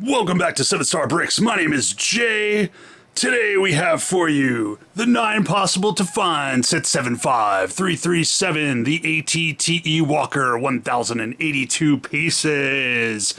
Welcome back to 7-Star Bricks. My name is Jay. Today we have for you the 9 possible to find set 75337, the ATTE Walker 1082 pieces.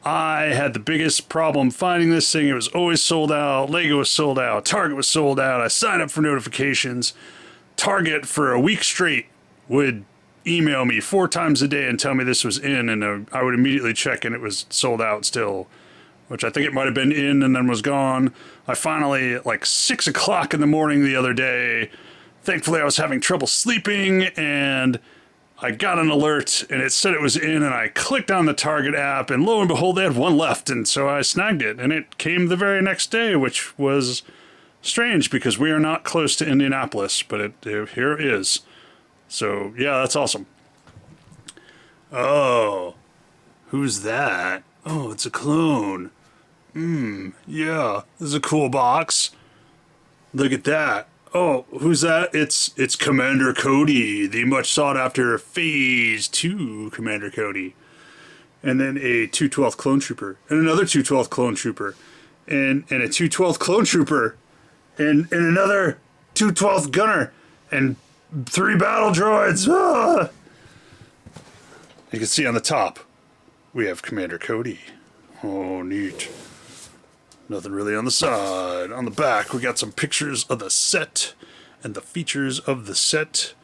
I had the biggest problem finding this thing. It was always sold out. Lego was sold out. Target was sold out. I signed up for notifications. Target for a week straight would email me 4 times a day and tell me this was in, and I would immediately check and it was sold out still, which I think it might have been in and then was gone. I finally, at like 6 o'clock in the morning the other day, thankfully I was having trouble sleeping and I got an alert and it said it was in, and I clicked on the Target app and lo and behold they had 1 left, and so I snagged it and it came the very next day, which was strange because we are not close to Indianapolis, but here it is. So yeah, that's awesome. Oh, who's that? Oh, it's a clone. Yeah, this is a cool box. Look at that. Oh, who's that? It's Commander Cody, the much sought after Phase 2 Commander Cody. And then a 212th Clone Trooper, and another 212th Clone Trooper, and a 212th Clone Trooper, and another 212th Gunner, and 3 battle droids. Ah! You can see on the top, we have Commander Cody. Oh, neat. Nothing really on the side. On the back, we got some pictures of the set and the features of the set.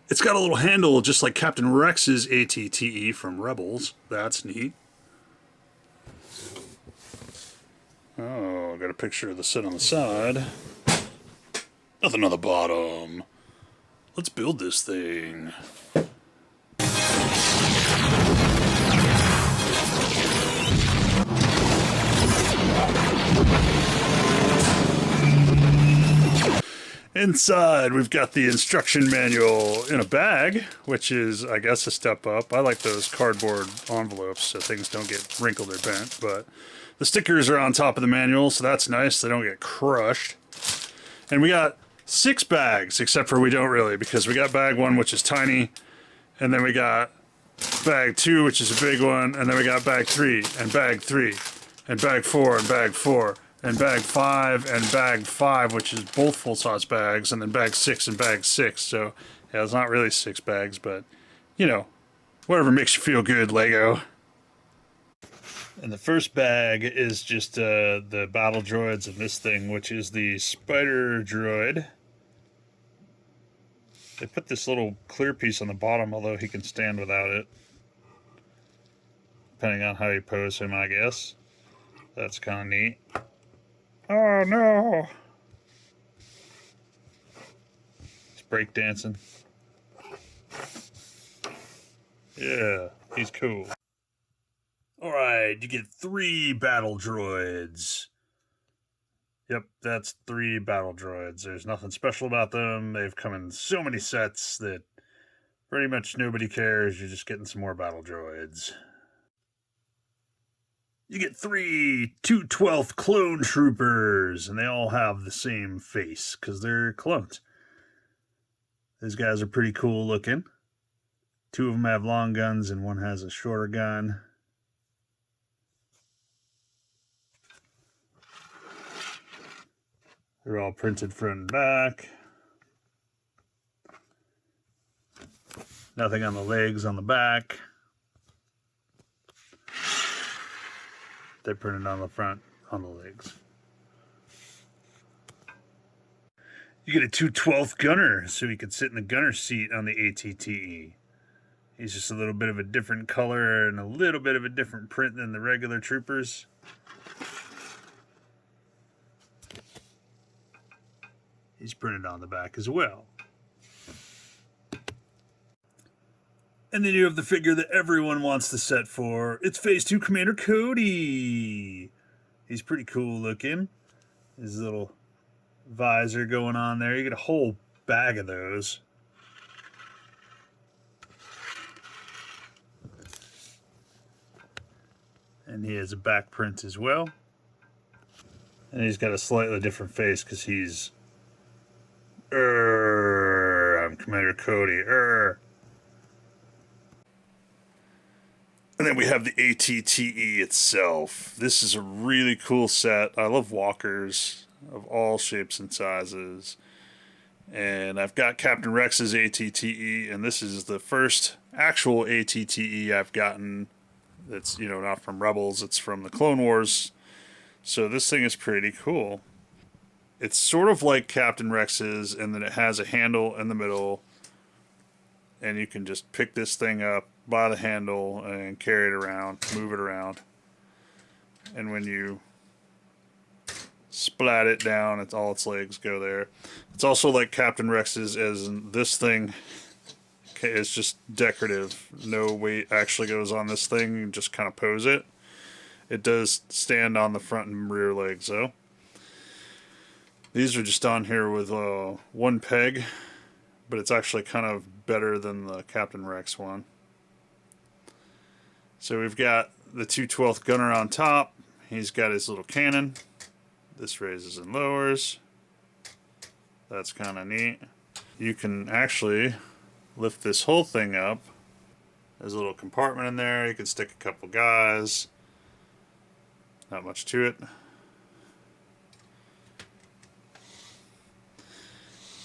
It's got a little handle just like Captain Rex's ATTE from Rebels. That's neat. Oh, got a picture of the set on the side. Nothing on the bottom. Let's build this thing. Inside, we've got the instruction manual in a bag, which is, I guess, a step up. I like those cardboard envelopes so things don't get wrinkled or bent, but the stickers are on top of the manual, so that's nice. They don't get crushed. And we got 6 bags, except for we don't really, because we got bag 1, which is tiny, and then we got bag 2, which is a big one, and then we got bag 3, and bag 3, and bag 4, and bag 4. And bag 5 and bag 5, which is both full-size bags, and then bag 6 and bag 6. So, yeah, it's not really 6 bags, but, you know, whatever makes you feel good, Lego. And the first bag is just the battle droids in this thing, which is the spider droid. They put this little clear piece on the bottom, although he can stand without it. Depending on how you pose him, I guess. That's kind of neat. Oh no! He's breakdancing. Yeah, he's cool. Alright, you get 3 battle droids. Yep, that's 3 battle droids. There's nothing special about them. They've come in so many sets that pretty much nobody cares. You're just getting some more battle droids. You get 3 212th Clone Troopers, and they all have the same face, because they're clones. These guys are pretty cool looking. 2 of them have long guns, and 1 has a shorter gun. They're all printed front and back. Nothing on the legs on the back. They're printed on the front, on the legs. You get a 212th gunner, so he can sit in the gunner seat on the ATTE. He's just a little bit of a different color and a little bit of a different print than the regular troopers. He's printed on the back as well. And then you have the figure that everyone wants the set for. It's Phase 2 Commander Cody. He's pretty cool looking. His little visor going on there. You get a whole bag of those. And he has a back print as well. And he's got a slightly different face because he's... I'm Commander Cody. And then we have the ATTE itself. This is a really cool set. I love walkers of all shapes and sizes. And I've got Captain Rex's ATTE, and this is the first actual ATTE I've gotten that's, you know, not from Rebels, it's from the Clone Wars. So this thing is pretty cool. It's sort of like Captain Rex's, and then it has a handle in the middle, and you can just pick this thing up by the handle and carry it around, move it around. And when you splat it down, it's all its legs go there. It's also like Captain Rex's, as in this thing is just decorative. No weight actually goes on this thing. You just kind of pose it. It does stand on the front and rear legs though. These are just on here with one peg, but it's actually kind of better than the Captain Rex one. So we've got the 212th gunner on top. He's got his little cannon. This raises and lowers. That's kind of neat. You can actually lift this whole thing up. There's a little compartment in there. You can stick a couple guys. Not much to it.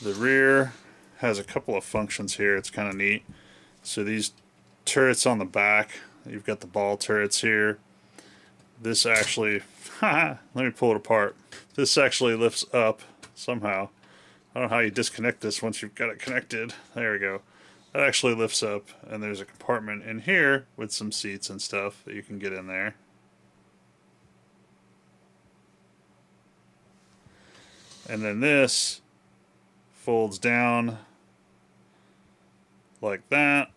The rear has a couple of functions here. It's kind of neat. So these turrets on the back, you've got the ball turrets here. This actually, let me pull it apart. This actually lifts up somehow. I don't know how you disconnect this once you've got it connected. There we go. That actually lifts up, and there's a compartment in here with some seats and stuff that you can get in there. And then this folds down like that,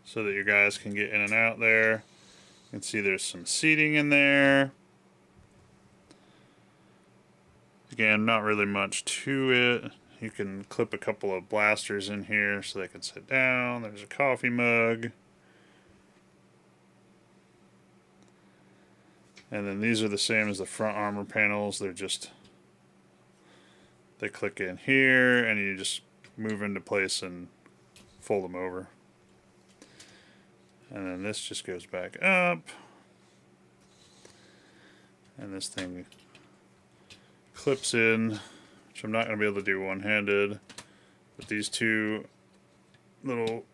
so that your guys can get in and out there. You can see there's some seating in there. Again, not really much to it. You can clip a couple of blasters in here so they can sit down. There's a coffee mug. And then these are the same as the front armor panels. They're just, they click in here and you just move into place and fold them over. And then this just goes back up. And this thing clips in, which I'm not going to be able to do one-handed. But these two little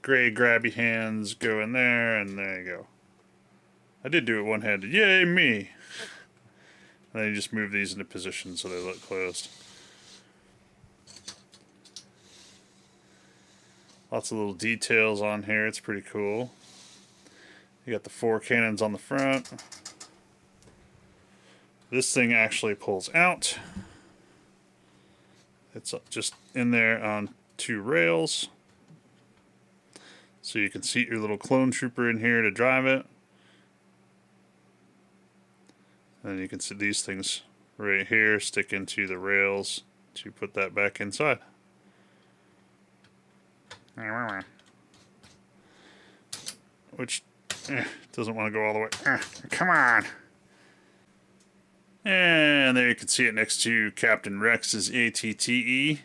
gray grabby hands go in there, and there you go. I did do it one-handed. Yay, me! And then you just move these into position so they look closed. Lots of little details on here. It's pretty cool. You got the 4 cannons on the front. This thing actually pulls out. It's just in there on 2 rails. So you can seat your little clone trooper in here to drive it. And you can see these things right here stick into the rails to put that back inside. Which doesn't want to go all the way. Come on! And there you can see it next to Captain Rex's ATTE.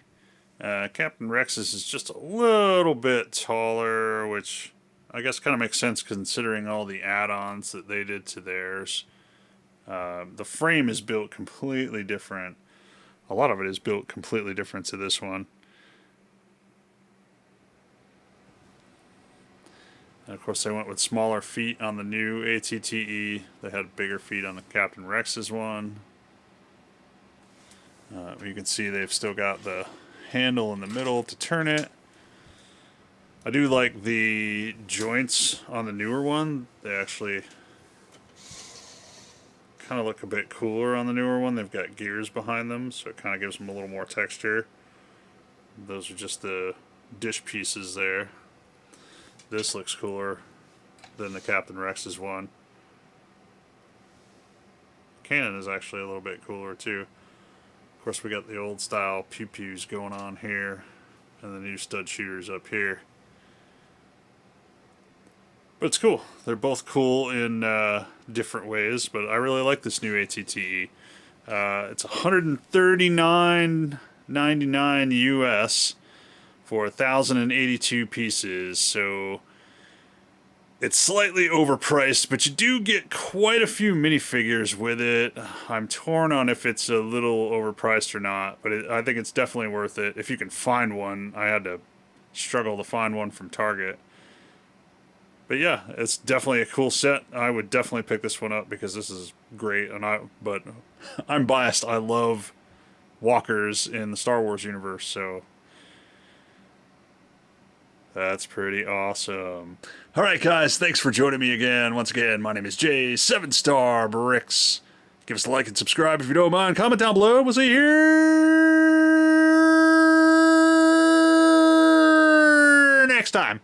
Captain Rex's is just a little bit taller, which I guess kind of makes sense considering all the add-ons that they did to theirs. The frame is built completely different. A lot of it is built completely different to this one. And of course they went with smaller feet on the new ATTE. They had bigger feet on the Captain Rex's one. You can see they've still got the handle in the middle to turn it. I do like the joints on the newer one. They actually kind of look a bit cooler on the newer one. They've got gears behind them, so it kind of gives them a little more texture. Those are just the dish pieces there. This looks cooler than the Captain Rex's one. Cannon is actually a little bit cooler too. Of course, we got the old style pew-pews going on here, and the new stud shooters up here. But it's cool. They're both cool in different ways, but I really like this new ATTE. It's $139.99 US for 1,082 pieces. So it's slightly overpriced, but you do get quite a few minifigures with it. I'm torn on if it's a little overpriced or not, but I think it's definitely worth it if you can find one. I had to struggle to find one from Target. But yeah, it's definitely a cool set. I would definitely pick this one up because this is great. But I'm biased. I love walkers in the Star Wars universe, so that's pretty awesome. All right, guys, thanks for joining me again. Once again, my name is Jay, 7-Star Bricks. Give us a like and subscribe if you don't mind. Comment down below. We'll see you here next time.